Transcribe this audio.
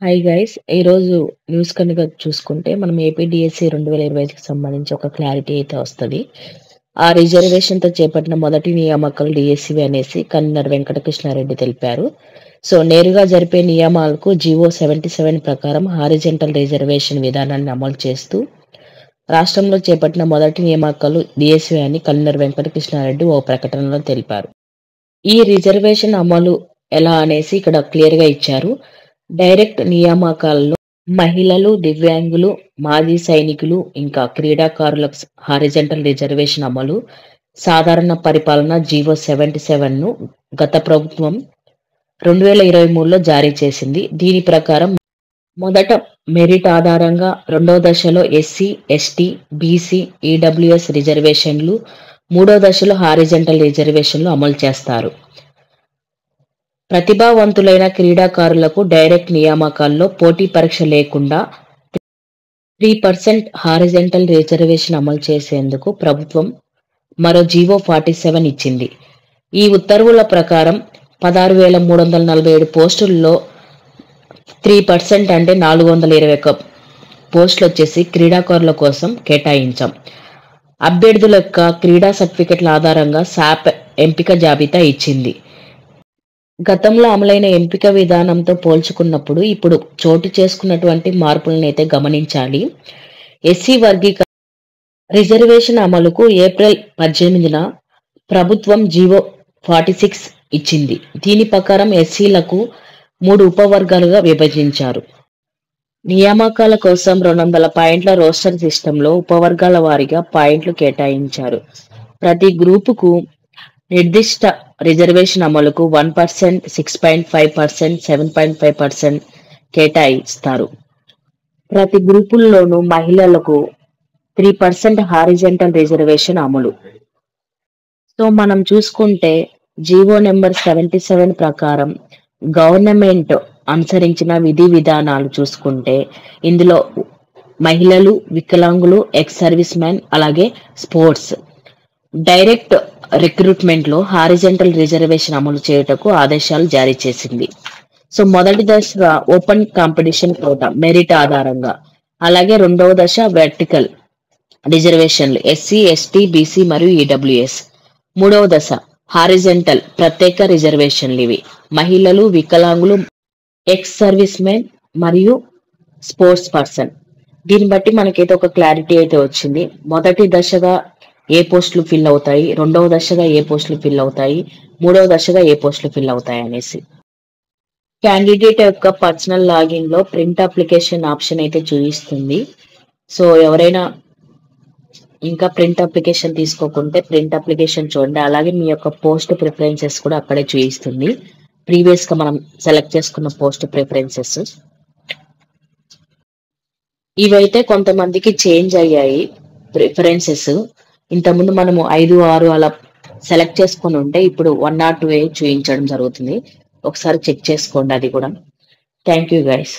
Hi guys! ఈరోజు news కనుక చూసుకుంటే మనం ఏపీడీఎస్సీ 2025కి సంబంధించి ఒక క్లారిటీ అయితే వస్తది. ఆ రిజర్వేషన్‌తో చేపట్టిన మొదటి నియామకాలు డీఎస్సీవే అనేసి కన్వీనర్ వెంకటకృష్ణారెడ్డి తెలిపారు. నేరుగా జరిపే నియామాలకు జీవో 77 ప్రకారం హారిజాంటల్ రిజర్వేషన్ విధానాన్ని అమలు చేస్తూ రాష్ట్రంలో చేపట్టిన మొదటి నియామకాలు డీఎస్సీవే అని కన్వీనర్ వెంకటకృష్ణారెడ్డి ఓ ప్రకటనలో తెలిపారు. ఈ రిజర్వేషన్ అమలు ఎలా అనేసి ఇక్కడ క్లియర్‌గా ఇచ్చారు. డైరెక్ట్ నియామకాల్లో మహిళలు, దివ్యాంగులు, మాజీ సైనికులు, ఇంకా క్రీడాకారులకు హారిజాంటల్ రిజర్వేషన్ అమలు. సాధారణ పరిపాలన జీవో 77ను గత ప్రభుత్వం 2023లో జారీ చేసింది. దీని ప్రకారం మొదట మెరిట్ ఆధారంగా, రెండో దశలో ఎస్సీ, ఎస్టీ, బీసీ, ఈడబ్ల్యూఎస్ రిజర్వేషన్లు, మూడో దశలో హారిజాంటల్ రిజర్వేషన్లు అమలు చేస్తారు. ప్రతిభావంతులైన క్రీడాకారులకు డైరెక్ట్ నియామకాల్లో పోటీ పరీక్ష లేకుండా 3% హారిజాంటల్ రిజర్వేషన్ అమలు చేసేందుకు ప్రభుత్వం మరో జీవో 47 ఇచ్చింది. ఈ ఉత్తర్వుల ప్రకారం 16,347 పోస్టుల్లో 3% అంటే 421 పోస్టులు వచ్చేసి క్రీడాకారుల కోసం కేటాయించాం. అభ్యర్థుల యొక్క క్రీడా సర్టిఫికెట్ల ఆధారంగా శాప్ ఎంపిక జాబితా ఇచ్చింది. గతంలో అమలైన ఎంపిక విధానంతో పోల్చుకున్నప్పుడు ఇప్పుడు చోటు చేసుకున్నటువంటి మార్పులనైతే గమనించాలి. ఎస్సీ వర్గీకరణ రిజర్వేషన్ అమలుకు ఏప్రిల్ 18న ప్రభుత్వం జీవో 46 ఇచ్చింది. దీని ప్రకారం ఎస్సీలకు 3 ఉపవర్గాలుగా విభజించారు. నియామకాల కోసం 200 పాయింట్ల రోస్టర్ సిస్టంలో ఉపవర్గాల వారీగా పాయింట్లు కేటాయించారు. ప్రతి గ్రూపుకు నిర్దిష్ట రిజర్వేషన్ అమలుకు 1%, 6.5%, 7.5% కేటాయిస్తారు. ప్రతి గ్రూపుల్లోనూ మహిళలకు 3% హారిజాంటల్ రిజర్వేషన్ అమలు. మనం చూసుకుంటే జీవో నెంబర్ 77 ప్రకారం గవర్నమెంట్ అనుసరించిన విధి విధానాలు చూసుకుంటే ఇందులో మహిళలు, వికలాంగులు, ఎక్స్ సర్వీస్ మ్యాన్, అలాగే స్పోర్ట్స్ డైరెక్ట్ రిక్రూట్మెంట్లో హారిజాంటల్ రిజర్వేషన్ అమలు చేయుటకు ఆదేశాలు జారీ చేసింది. మొదటి దశ ఓపెన్ కాంపిటీషన్ కోటా మెరిట్ ఆధారంగా, అలాగే రెండవ దశ వెర్టికల్ రిజర్వేషన్లు ఎస్సీ, ఎస్టీ, బీసీ మరియు ఈడబ్ల్యూఎస్. మూడవ దశ హారిజాంటల్ ప్రత్యేక రిజర్వేషన్లు, ఇవి మహిళలు, వికలాంగులు, ఎక్స్ సర్వీస్ మెన్ మరియు స్పోర్ట్స్ పర్సన్. దీన్ని బట్టి మనకైతే ఒక క్లారిటీ అయితే వచ్చింది. మొదటి దశగా ఏ పోస్టులు ఫిల్ అవుతాయి, రెండవ దశగా ఏ పోస్టులు ఫిల్ అవుతాయి, మూడవ దశగా ఏ పోస్టులు ఫిల్ అవుతాయి అనేసి. క్యాండిడేట్ యొక్క పర్సనల్ లాగిన్ లో ప్రింట్ అప్లికేషన్ ఆప్షన్ అయితే చూపిస్తుంది. ఎవరైనా ఇంకా ప్రింట్ అప్లికేషన్ తీసుకోకుంటే ప్రింట్ అప్లికేషన్ చూడండి. అలాగే మీ యొక్క పోస్ట్ ప్రిఫరెన్సెస్ కూడా అక్కడే చూపిస్తుంది. ప్రీవియస్ గా మనం సెలెక్ట్ చేసుకున్న పోస్ట్ ప్రిఫరెన్సెస్ ఇవైతే కొంతమందికి చేంజ్ అయ్యాయి ప్రిఫరెన్సెస్. ఇంతకుముందు మనము 5, 6 అలా సెలెక్ట్ చేసుకొని ఉంటే ఇప్పుడు 1 or 2 చూపించడం జరుగుతుంది. ఒకసారి చెక్ చేసుకోండి అది కూడా. Thank you guys.